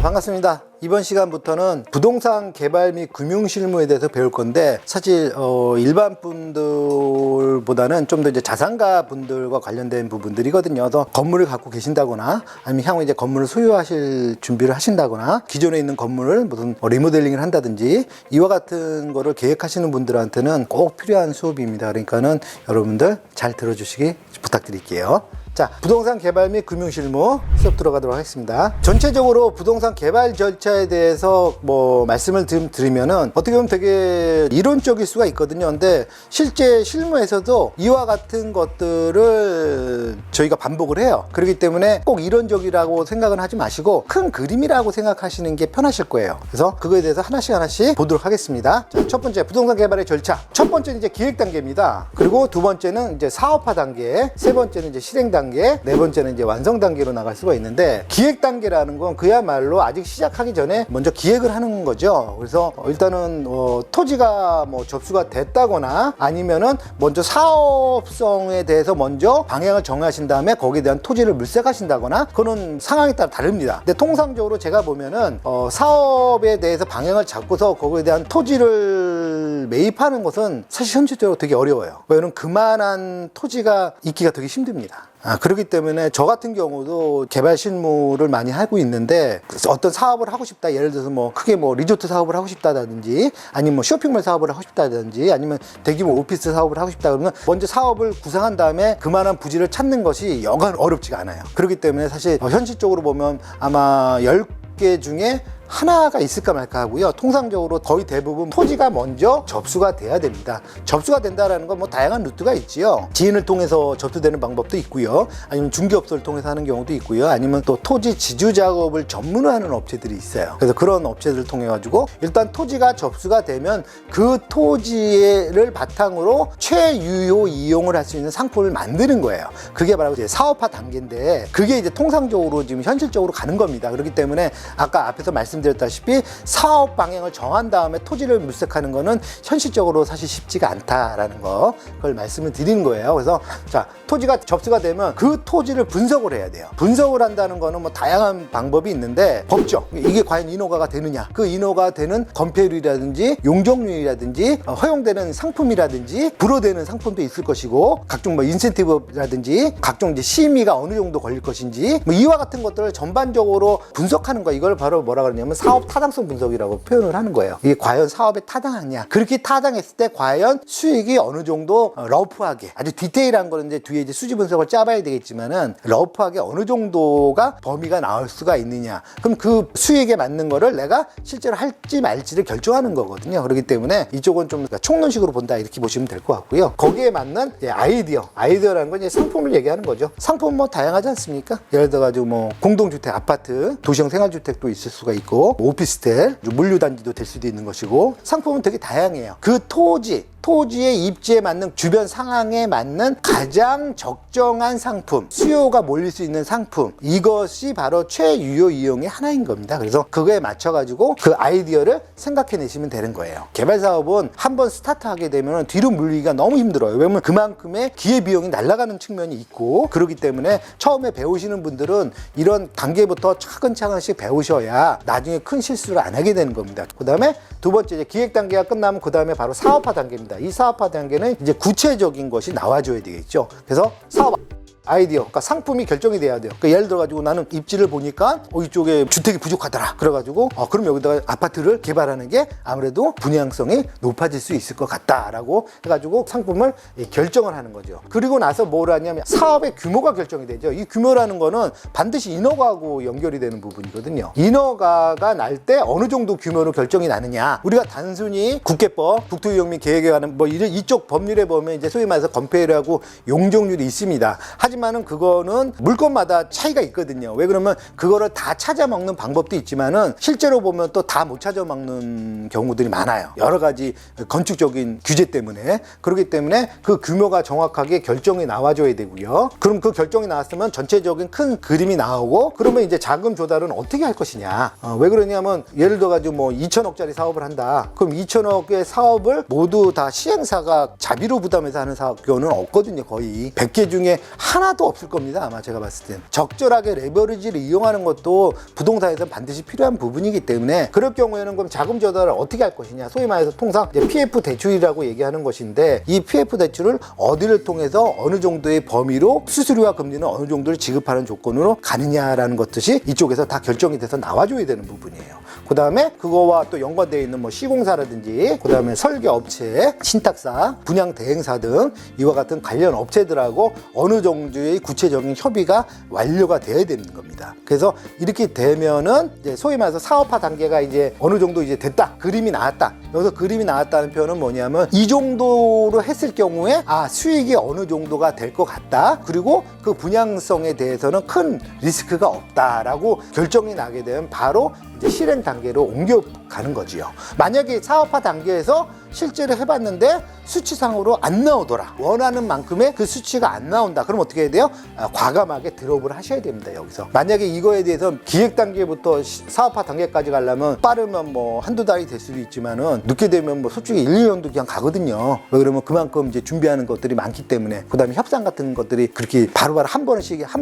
자, 반갑습니다. 이번 시간부터는 부동산 개발 및 금융실무에 대해서 배울 건데, 사실 일반 분들보다는 좀 더 이제 자산가 분들과 관련된 부분들이거든요. 그래서 건물을 갖고 계신다거나 아니면 향후 이제 건물을 소유하실 준비를 하신다거나 기존에 있는 건물을 무슨 리모델링을 한다든지 이와 같은 거를 계획하시는 분들한테는 꼭 필요한 수업입니다. 그러니까는 여러분들 잘 들어주시기 부탁드릴게요. 자, 부동산 개발 및 금융실무 수업 들어가도록 하겠습니다. 전체적으로 부동산 개발 절차에 대해서 말씀을 드리면은 어떻게 보면 되게 이론적일 수가 있거든요. 근데 실제 실무에서도 이와 같은 것들을 저희가 반복을 해요. 그렇기 때문에 꼭 이론적이라고 생각은 하지 마시고 큰 그림이라고 생각하시는 게 편하실 거예요. 그래서 그거에 대해서 하나씩 보도록 하겠습니다. 자, 첫 번째 부동산 개발의 절차. 첫 번째는 이제 기획 단계입니다. 그리고 두 번째는 이제 사업화 단계, 세 번째는 이제 실행 단계, 네 번째는 이제 완성 단계로 나갈 수가 있는데, 기획 단계라는 건 그야말로 아직 시작하기 전에 먼저 기획을 하는 거죠. 그래서 일단은 토지가 접수가 됐다거나 아니면은 먼저 사업성에 대해서 먼저 방향을 정하신 다음에 거기에 대한 토지를 물색하신다거나, 그거는 상황에 따라 다릅니다. 근데 통상적으로 제가 보면은 사업에 대해서 방향을 잡고서 거기에 대한 토지를 매입하는 것은 사실 현실적으로 되게 어려워요. 왜냐면 그만한 토지가 있기가 되게 힘듭니다. 그렇기 때문에 저 같은 경우도 개발 실무를 많이 하고 있는데, 어떤 사업을 하고 싶다, 예를 들어서 크게 리조트 사업을 하고 싶다든지 아니면 쇼핑몰 사업을 하고 싶다든지 아니면 대규모 오피스 사업을 하고 싶다 그러면 먼저 사업을 구상한 다음에 그만한 부지를 찾는 것이 여간 어렵지가 않아요. 그렇기 때문에 사실 현실적으로 보면 아마 10개 중에 하나가 있을까 말까 하고요. 통상적으로 거의 대부분 토지가 먼저 접수가 돼야 됩니다. 접수가 된다라는 건 다양한 루트가 있지요. 지인을 통해서 접수되는 방법도 있고요. 아니면 중개업소를 통해서 하는 경우도 있고요. 아니면 또 토지 지주 작업을 전문으로 하는 업체들이 있어요. 그래서 그런 업체들을 통해 가지고 일단 토지가 접수가 되면 그 토지를 바탕으로 최유효 이용을 할 수 있는 상품을 만드는 거예요. 그게 바로 이제 사업화 단계인데, 그게 이제 통상적으로 지금 현실적으로 가는 겁니다. 그렇기 때문에 아까 앞에서 말씀드렸다시피 사업 방향을 정한 다음에 토지를 물색하는 거는 현실적으로 사실 쉽지가 않다라는 거, 그걸 말씀을 드리는 거예요. 그래서 자, 토지가 접수가 되면 그 토지를 분석을 해야 돼요. 분석을 한다는 거는 다양한 방법이 있는데, 법적, 이게 과연 인허가가 되느냐, 그 인허가 되는 건폐율이라든지 용적률이라든지 허용되는 상품이라든지 불허되는 상품도 있을 것이고, 각종 인센티브라든지 각종 이제 심의가 어느 정도 걸릴 것인지 이와 같은 것들을 전반적으로 분석하는 거, 이걸 바로 뭐라 그러냐면 사업 타당성 분석이라고 표현을 하는 거예요. 이게 과연 사업에 타당하냐, 그렇게 타당했을 때 과연 수익이 어느 정도 러프하게, 아주 디테일한 거는 이제 뒤에 이제 수지 분석을 짜봐야 되겠지만은 러프하게 어느 정도가 범위가 나올 수가 있느냐, 그럼 그 수익에 맞는 거를 내가 실제로 할지 말지를 결정하는 거거든요. 그렇기 때문에 이쪽은 좀 총론식으로 본다, 이렇게 보시면 될 것 같고요. 거기에 맞는 아이디어라는 건 이제 상품을 얘기하는 거죠. 상품 다양하지 않습니까? 예를 들어가지고 공동주택, 아파트, 도시형 생활주택도 있을 수가 있고, 오피스텔, 물류단지도 될 수도 있는 것이고, 상품은 되게 다양해요. 그 토지의 입지에 맞는 주변 상황에 맞는 가장 적정한 상품, 수요가 몰릴 수 있는 상품, 이것이 바로 최유효 이용의 하나인 겁니다. 그래서 그거에 맞춰가지고 그 아이디어를 생각해내시면 되는 거예요. 개발사업은 한번 스타트하게 되면 뒤로 물리기가 너무 힘들어요. 왜냐면 그만큼의 기회비용이 날아가는 측면이 있고, 그렇기 때문에 처음에 배우시는 분들은 이런 단계부터 차근차근씩 배우셔야 나중에 큰 실수를 안 하게 되는 겁니다. 그 다음에 두 번째, 이제 기획 단계가 끝나면 그 다음에 바로 사업화 단계입니다. 이 사업화 단계는 이제 구체적인 것이 나와줘야 되겠죠. 그래서 사업 아이디어, 그러니까 상품이 결정이 돼야 돼요. 그러니까 예를 들어가지고 나는 입지를 보니까 이쪽에 주택이 부족하더라. 그래가지고 그럼 여기다가 아파트를 개발하는 게 아무래도 분양성이 높아질 수 있을 것 같다라고 해가지고 상품을 결정을 하는 거죠. 그리고 나서 뭘 하냐면 사업의 규모가 결정이 되죠. 이 규모라는 거는 반드시 인허가하고 연결이 되는 부분이거든요. 인허가가 날 때 어느 정도 규모로 결정이 나느냐, 우리가 단순히 국계법, 국토유형 및 계획에 관한 이쪽 법률에 보면 이제 소위 말해서 건폐율하고 용적률이 있습니다. 하지만은 그거는 물건마다 차이가 있거든요. 왜 그러면 그거를 다 찾아 먹는 방법도 있지만은 실제로 보면 또 다 못 찾아 먹는 경우들이 많아요. 여러 가지 건축적인 규제 때문에. 그렇기 때문에 그 규모가 정확하게 결정이 나와줘야 되고요. 그럼 그 결정이 나왔으면 전체적인 큰 그림이 나오고, 그러면 이제 자금 조달은 어떻게 할 것이냐. 왜 그러냐면 예를 들어가지고 2천억짜리 사업을 한다. 그럼 2천억의 사업을 모두 다 시행사가 자비로 부담해서 하는 사업 경우는 없거든요. 거의 100개 중에 하나 하나도 없을 겁니다. 아마 제가 봤을 땐. 적절하게 레버리지를 이용하는 것도 부동산에서 반드시 필요한 부분이기 때문에 그럴 경우에는 그럼 자금 조달을 어떻게 할 것이냐. 소위 말해서 통상 이제 PF 대출이라고 얘기하는 것인데 이 PF 대출을 어디를 통해서 어느 정도의 범위로 수수료와 금리는 어느 정도를 지급하는 조건으로 가느냐라는 것들이 이쪽에서 다 결정이 돼서 나와줘야 되는 부분이에요. 그 다음에 그거와 또 연관되어 있는 뭐 시공사라든지 그 다음에 설계업체, 신탁사, 분양대행사 등 이와 같은 관련 업체들하고 어느 정도의 구체적인 협의가 완료가 돼야 되는 겁니다. 그래서 이렇게 되면은 이제 소위 말해서 사업화 단계가 이제 어느 정도 이제 됐다. 그림이 나왔다. 여기서 그림이 나왔다는 표현은 뭐냐면 이 정도로 했을 경우에 수익이 어느 정도가 될 것 같다. 그리고 그 분양성에 대해서는 큰 리스크가 없다라고 결정이 나게 되면 바로 이제 실행 단계로 옮겨가는 거지요. 만약에 사업화 단계에서 실제로 해봤는데 수치상으로 안 나오더라. 원하는 만큼의 그 수치가 안 나온다. 그럼 어떻게 해야 돼요? 과감하게 드롭을 하셔야 됩니다. 여기서. 만약에 이거에 대해서 기획 단계부터 사업화 단계까지 가려면 빠르면 뭐 한두 달이 될 수도 있지만은 늦게 되면 뭐 솔직히 1, 2년도 그냥 가거든요. 왜 그러면 그만큼 이제 준비하는 것들이 많기 때문에 그다음에 협상 같은 것들이 그렇게 바로바로 한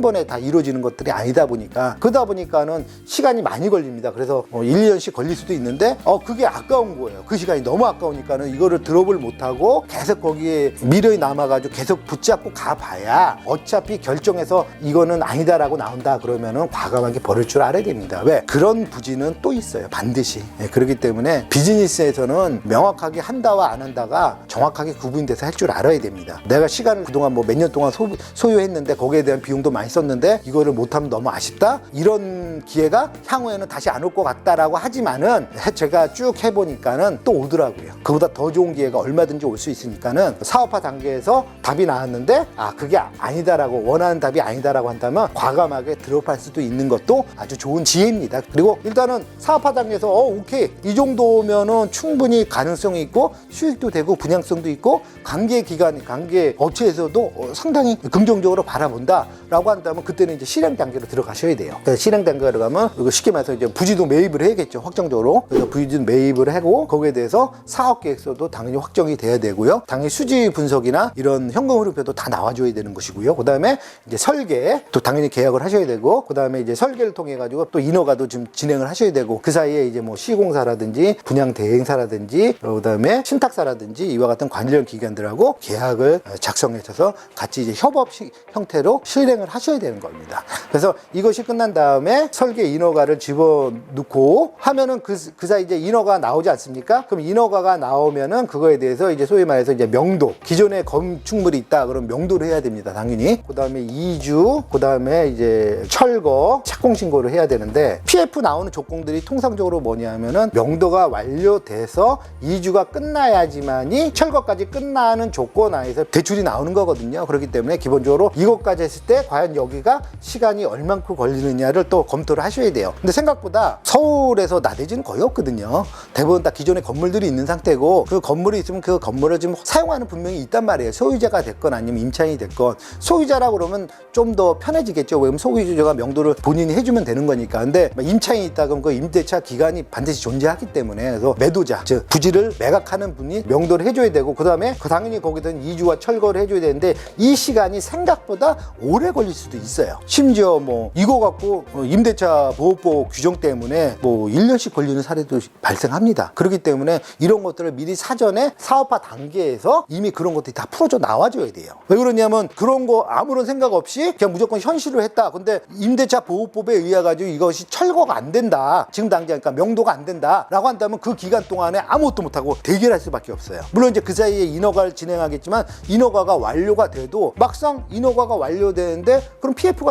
번에 다 이루어지는 것들이 아니다 보니까 그러다 보니까는 시간이 많이 걸립니다. 그래서 1, 2년씩 걸릴 수도 있는데 그게 아까운 거예요. 그 시간이 너무 아까우니까는 이거를 드롭을 못하고 계속 거기에 미련이 남아가지고 계속 붙잡고 가봐야 어차피 결정해서 이거는 아니다라고 나온다 그러면은 과감하게 버릴 줄 알아야 됩니다. 왜? 그런 부지는 또 있어요. 반드시. 그렇기 때문에 비즈니스에서는 명확하게 한다와 안 한다가 정확하게 구분돼서 할 줄 알아야 됩니다. 내가 시간을 그동안 뭐 몇 년 동안 소유했는데 거기에 대한 비용도 많이 썼는데 이거를 못하면 너무 아쉽다? 이런 기회가 향후에는 다시 안 올 것 같다라고 하지만은 제가 쭉 해보니까는 또 오더라고요. 그보다 더 좋은 기회가 얼마든지 올 수 있으니까는 사업화 단계에서 답이 나왔는데 그게 아니다라고 원하는 답이 아니다라고 한다면 과감하게 드롭할 수도 있는 것도 아주 좋은 지혜입니다. 그리고 일단은 사업화 단계에서 오케이 이 정도면은 충분히 가능성이 있고 수익도 되고 분양성도 있고 관계 업체에서도 상당히 긍정적으로 바라본다라고 한다면 그때는 이제 실행 단계로 들어가셔야 돼요. 그래서 실행 단계로 가면 이거 쉽게 말해서 이제 부지도 매입을 해야겠죠. 확정적으로. 그래서 부지도 매입을 하고 거기에 대해서 사업 계획서도 당연히 확정이 돼야 되고요. 당연히 수지 분석이나 이런 현금 흐름표도 다 나와줘야 되는 것이고요. 그 다음에 이제 설계 또 당연히 계약을 하셔야 되고 그 다음에 이제 설계를 통해 가지고 또 인허가도 좀 진행을 하셔야 되고 그 사이에 이제 뭐 시공사라든지 분양 대행사라든지 그 다음에 신탁사라든지 이와 같은 관련 기관들하고 계약을 작성해서 같이 이제 협업 형태로 실행을 하셔야 되는 겁니다. 그래서 이것이 끝난 다음에 설계 인허가를 집어넣고 하면은 그 사이 이제 인허가 나오지 않습니까? 그럼 인허가가 나오면은 그거에 대해서 이제 소위 말해서 이제 명도 기존에 건축물이 있다 그럼 명도를 해야 됩니다. 당연히 그 다음에 이주 그 다음에 이제 철거 착공 신고를 해야 되는데 PF 나오는 조건들이 통상적으로 뭐냐면은 명도가 완료돼서 이주가 끝나야지만이 철거까지 끝나는 조건 안에서 대출이 나오는 거거든요. 그렇기 때문에 기본적으로 이것까지 했을 때 과연 여기가 시간이 얼만큼 걸리느냐를 또 검토를 하셔야 돼요. 근데 생각보다 서울에서 나대지는 거의 없거든요. 대부분 다 기존의 건물들이 있는 상태고 그 건물이 있으면 그 건물을 지금 사용하는 분명히 있단 말이에요. 소유자가 됐건 아니면 임차인이 됐건 소유자라고 그러면 좀 더 편해지겠죠. 왜냐면 소유자가 명도를 본인이 해주면 되는 거니까. 근데 임차인이 있다 그러면 그 임대차 기간이 반드시 존재하기 때문에 그래서 매도자 즉 부지를 매각하는 분이 명도를 해줘야 되고 그 다음에 당연히 거기서는 이주와 철거를 해줘야 되는데 이 시간이 생각보다 오래 걸릴 수도 있어요. 심지어 뭐 이거 갖고 임대차 보호법 규정 때문에 뭐 1년씩 걸리는 사례도 발생합니다. 그렇기 때문에 이런 것들을 미리 사전에 사업화 단계에서 이미 그런 것들이 다 풀어져 나와줘야 돼요. 왜 그러냐면 그런 거 아무런 생각 없이 그냥 무조건 현실로 했다. 근데 임대차 보호법에 의해 가지고 이것이 철거가 안 된다. 지금 당장 그러니까 명도가 안 된다라고 한다면 그 기간 동안에 아무것도 못하고 대기할 수밖에 없어요. 물론 이제 그 사이에 인허가를 진행하겠지만 인허가가 완료가 돼도 막상 인허가가 완료되는데 그럼 PF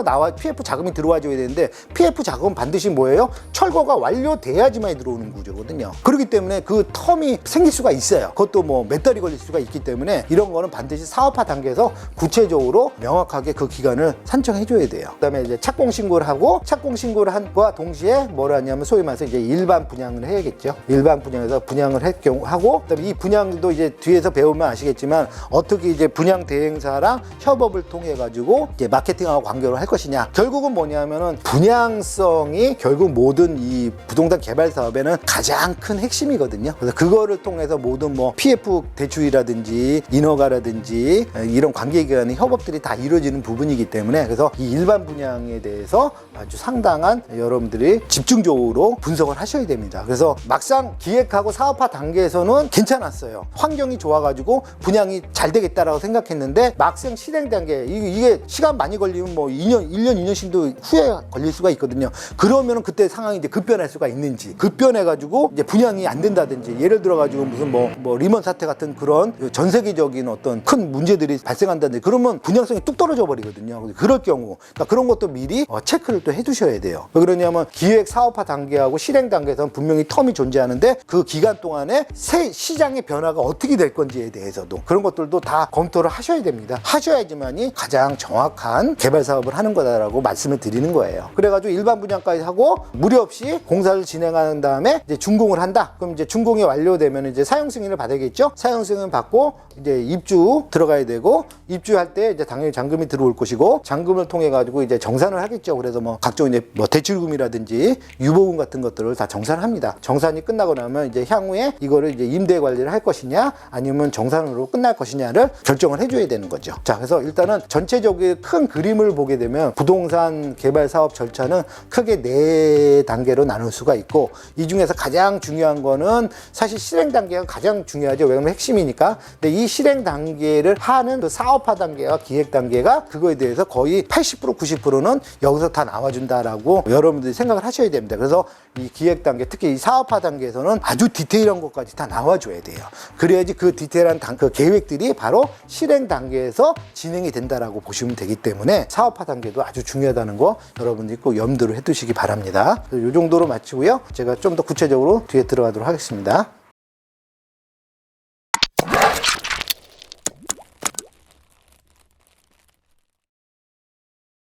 자금이 들어와줘야 되는데 PF 자금은 반드시 뭐예요? 철거가 완료돼야지만 들어오는 구조거든요. 그렇기 때문에 그 텀이 생길 수가 있어요. 그것도 뭐 몇 달이 걸릴 수가 있기 때문에 이런 거는 반드시 사업화 단계에서 구체적으로 명확하게 그 기간을 산정해줘야 돼요. 그다음에 이제 착공 신고를 하고 착공 신고를 한과 동시에 뭘 하냐면 소위 말해서 이제 일반 분양을 해야겠죠. 일반 분양에서 분양을 하고 그다음에 이 분양도 이제 뒤에서 배우면 아시겠지만 어떻게 이제 분양 대행사랑 협업을 통해 가지고 이제 마케팅하고 관계를 할 것이냐. 결국은 뭐냐면은 분양성이 결국 모든 모든 이 부동산 개발 사업에는 가장 큰 핵심이거든요. 그래서 그거를 통해서 모든 뭐 PF 대출이라든지 인허가라든지 이런 관계기관의 협업들이 다 이루어지는 부분이기 때문에 그래서 이 일반 분양에 대해서 아주 상당한 여러분들이 집중적으로 분석을 하셔야 됩니다. 그래서 막상 기획하고 사업화 단계에서는 괜찮았어요. 환경이 좋아가지고 분양이 잘 되겠다라고 생각했는데 막상 실행 단계 이게 시간 많이 걸리면 뭐 1년 2년씩도 후에 걸릴 수가 있거든요. 그러면 그때 상황이 이제 급변할 수가 있는지 급변해가지고 이제 분양이 안 된다든지 예를 들어가지고 무슨 뭐 리먼 사태 같은 그런 전 세계적인 어떤 큰 문제들이 발생한다든지 그러면 분양성이 뚝 떨어져 버리거든요. 그럴 경우 그러니까 그런 것도 미리 체크를 또 해두셔야 돼요. 왜 그러냐면 기획 사업화 단계하고 실행 단계에서는 분명히 텀이 존재하는데 그 기간 동안에 새 시장의 변화가 어떻게 될 건지에 대해서도 그런 것들도 다 검토를 하셔야 됩니다. 하셔야지만이 가장 정확한 개발 사업을 하는 거다라고 말씀을 드리는 거예요. 그래가지고 일반 분양까지 하고 무리 없이 공사를 진행한 다음에 이제 준공을 한다. 그럼 이제 준공이 완료되면 이제 사용 승인을 받아야겠죠. 사용 승인 받고 이제 입주 들어가야 되고 입주할 때 이제 당연히 잔금이 들어올 것이고 잔금을 통해 가지고 이제 정산을 하겠죠. 그래서 뭐 각종 이제 뭐 대출금이라든지 유보금 같은 것들을 다 정산을 합니다. 정산이 끝나고 나면 이제 향후에 이거를 이제 임대 관리를 할 것이냐 아니면 정산으로 끝날 것이냐를 결정을 해줘야 되는 거죠. 자, 그래서 일단은 전체적인 큰 그림을 보게 되면 부동산 개발 사업 절차는 크게 4단계로 나눌 수가 있고 이 중에서 가장 중요한 거는 사실 실행 단계가 가장 중요하죠. 왜냐면 핵심이니까. 근데 이 실행 단계를 하는 그 사업화 단계와 기획 단계가 그거에 대해서 거의 80% 90%는 여기서 다 나와준다라고 여러분들이 생각을 하셔야 됩니다. 그래서 이 기획 단계 특히 이 사업화 단계에서는 아주 디테일한 것까지 다 나와줘야 돼요. 그래야지 그 디테일한 그 계획들이 바로 실행 단계에서 진행이 된다라고 보시면 되기 때문에 사업화 단계도 아주 중요하다는 거 여러분들이 꼭 염두를 해두시기 바랍니다. 이 정도로 마치고요. 제가 좀 더 구체적으로 뒤에 들어가도록 하겠습니다.